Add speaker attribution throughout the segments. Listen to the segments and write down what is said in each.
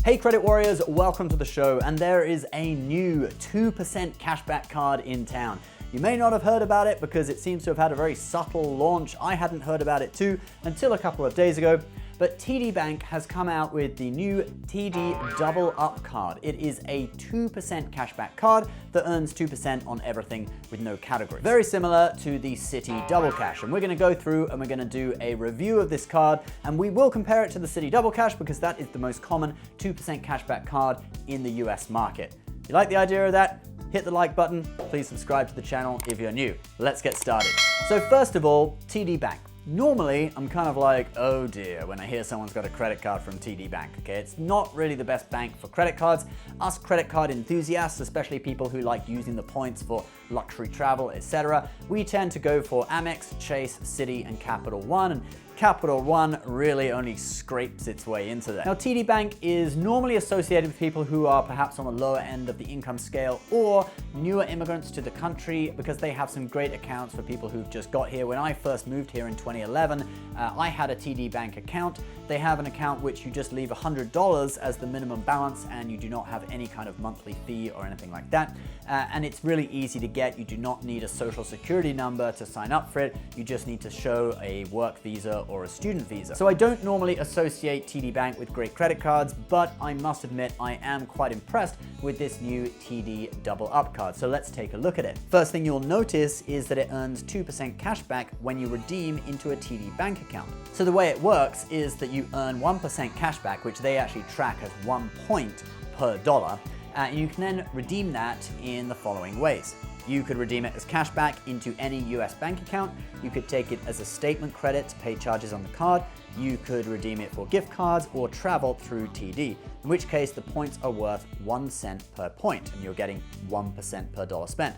Speaker 1: Hey Credit Warriors, welcome to the show, and there is a new 2% cashback card in town. You may not have heard about it because it seems to have had a very subtle launch. I hadn't heard about it too until a couple of days ago, but TD Bank has come out with the new TD Double Up card. It is a 2% cashback card that earns 2% on everything with no category. Very similar to the Citi Double Cash, and we're gonna go through and we're gonna do a review of this card, and we will compare it to the Citi Double Cash because that is the most common 2% cashback card in the US market. You like the idea of that? Hit the like button, please subscribe to the channel if you're new. Let's get started. So first of all, TD Bank. Normally, I'm kind of like, oh dear, when I hear someone's got a credit card from TD Bank, okay? It's not really the best bank for credit cards. Us credit card enthusiasts, especially people who like using the points for luxury travel, etc., we tend to go for Amex, Chase, Citi, and Capital One, and Capital One really only scrapes its way into there. Now, TD Bank is normally associated with people who are perhaps on the lower end of the income scale or newer immigrants to the country because they have some great accounts for people who've just got here. When I first moved here in 2011, I had a TD Bank account. They have an account which you just leave $100 as the minimum balance and you do not have any kind of monthly fee or anything like that. And it's really easy to get. You do not need a social security number to sign up for it. You just need to show a work visa or a student visa. So I don't normally associate TD Bank with great credit cards, but I must admit I am quite impressed with this new TD Double Up card. So let's take a look at it. First thing you'll notice is that it earns 2% cashback when you redeem into a TD Bank account. So the way it works is that you earn 1% cashback, which they actually track as 1 point per dollar, and you can then redeem that in the following ways. You could redeem it as cashback into any US bank account. You could take it as a statement credit to pay charges on the card. You could redeem it for gift cards or travel through TD, in which case the points are worth 1 cent per point and you're getting 1% per dollar spent.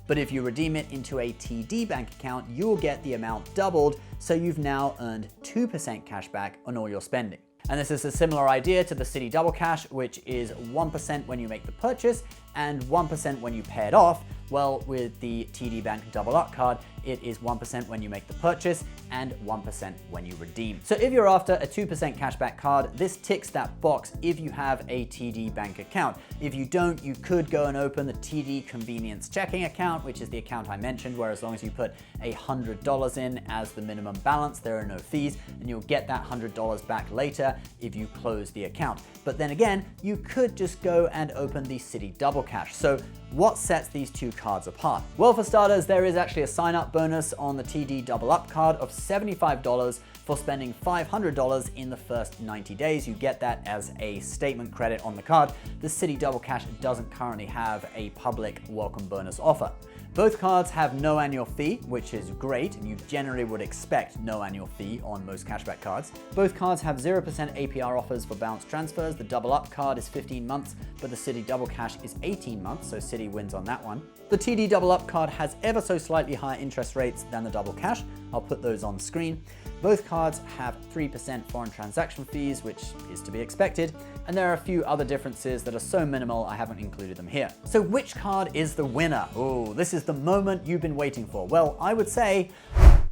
Speaker 1: But if you redeem it into a TD Bank account, you'll get the amount doubled, so you've now earned 2% cashback on all your spending. And this is a similar idea to the Citi Double Cash, which is 1% when you make the purchase and 1% when you pay it off. Well, with the TD Bank Double Up card, it is 1% when you make the purchase and 1% when you redeem. So if you're after a 2% cashback card, this ticks that box if you have a TD Bank account. If you don't, you could go and open the TD Convenience Checking account, which is the account I mentioned, where as long as you put $100 in as the minimum balance, there are no fees, and you'll get that $100 back later if you close the account. But then again, you could just go and open the Citi Double Cash. So what sets these two cards apart? Well, for starters, there is actually a sign-up bonus on the TD Double Up card of $75 for spending $500 in the first 90 days. You get that as a statement credit on the card. The Citi Double Cash doesn't currently have a public welcome bonus offer. Both cards have no annual fee, which is great, and you generally would expect no annual fee on most cashback cards. Both cards have 0% APR offers for balance transfers. The Double Up card is 15 months, but the Citi Double Cash is 18 months, so Citi wins on that one. The TD Double Up card has ever so slightly higher interest rates than the Double Cash. I'll put those on screen. Both cards have 3% foreign transaction fees, which is to be expected, and there are a few other differences that are so minimal I haven't included them here. So which card is the winner? Oh, this is the moment you've been waiting for. Well, I would say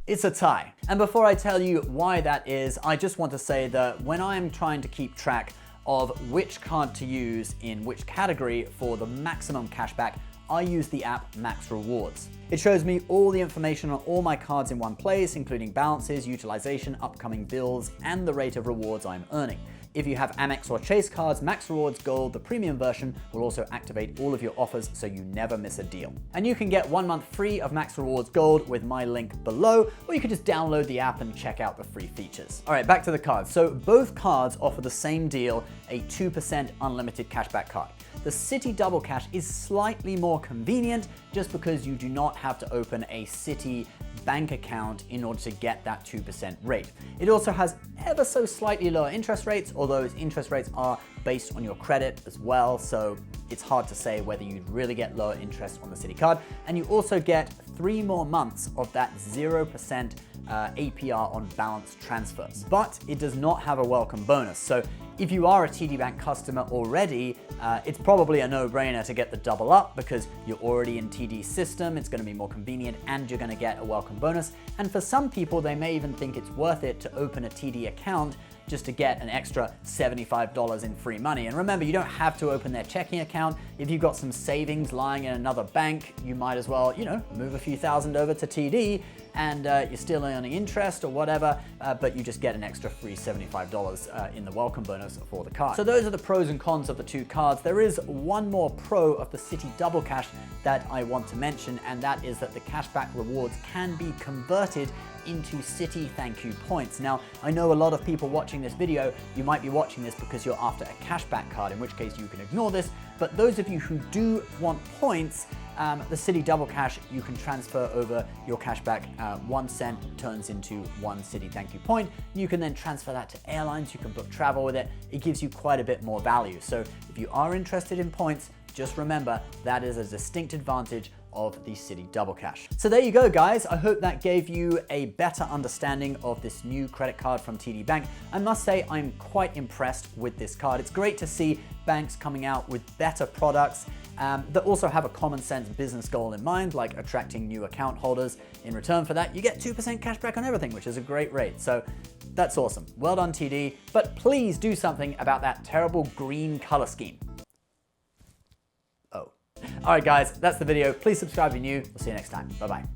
Speaker 1: it's a tie. And before I tell you why that is, I just want to say that when I'm trying to keep track of which card to use in which category for the maximum cashback, I use the app Max Rewards. It shows me all the information on all my cards in one place, including balances, utilization, upcoming bills, and the rate of rewards I'm earning. If you have Amex or Chase cards, Max Rewards Gold, the premium version, will also activate all of your offers so you never miss a deal. And you can get 1 month free of Max Rewards Gold with my link below, or you could just download the app and check out the free features. All right, back to the cards. So both cards offer the same deal, a 2% unlimited cashback card. The Citi Double Cash is slightly more convenient just because you do not have to open a Citi bank account in order to get that 2% rate. It also has ever so slightly lower interest rates, although its interest rates are based on your credit as well, so it's hard to say whether you'd really get lower interest on the Citi card. And you also get 3 more months of that 0% APR on balance transfers. But it does not have a welcome bonus. So if you are a TD Bank customer already, it's probably a no-brainer to get the Double Up because you're already in TD's system, it's gonna be more convenient, and you're gonna get a welcome bonus. And for some people, they may even think it's worth it to open a TD account just to get an extra $75 in free money. And remember, you don't have to open their checking account. If you've got some savings lying in another bank, you might as well, move a few thousand over to TD, and you're still earning interest or whatever, but you just get an extra free $75 in the welcome bonus for the card. So those are the pros and cons of the two cards. There is one more pro of the Citi Double Cash that I want to mention, and that is that the cashback rewards can be converted into Citi thank you points. Now, I know a lot of people watching this video, you might be watching this because you're after a cashback card, in which case you can ignore this, but those of you who do want points, the Citi Double Cash, you can transfer over your cashback. 1 cent turns into 1 Citi thank you point. You can then transfer that to airlines, you can book travel with it. It gives you quite a bit more value. So if you are interested in points, just remember that is a distinct advantage of the Citi Double Cash. So there you go, guys. I hope that gave you a better understanding of this new credit card from TD Bank. I must say I'm quite impressed with this card. It's great to see banks coming out with better products that also have a common sense business goal in mind, like attracting new account holders. In return for that, you get 2% cash back on everything, which is a great rate. So that's awesome. Well done, TD. But please do something about that terrible green color scheme. All right, guys, that's the video. Please subscribe if you're new. We'll see you next time. Bye-bye.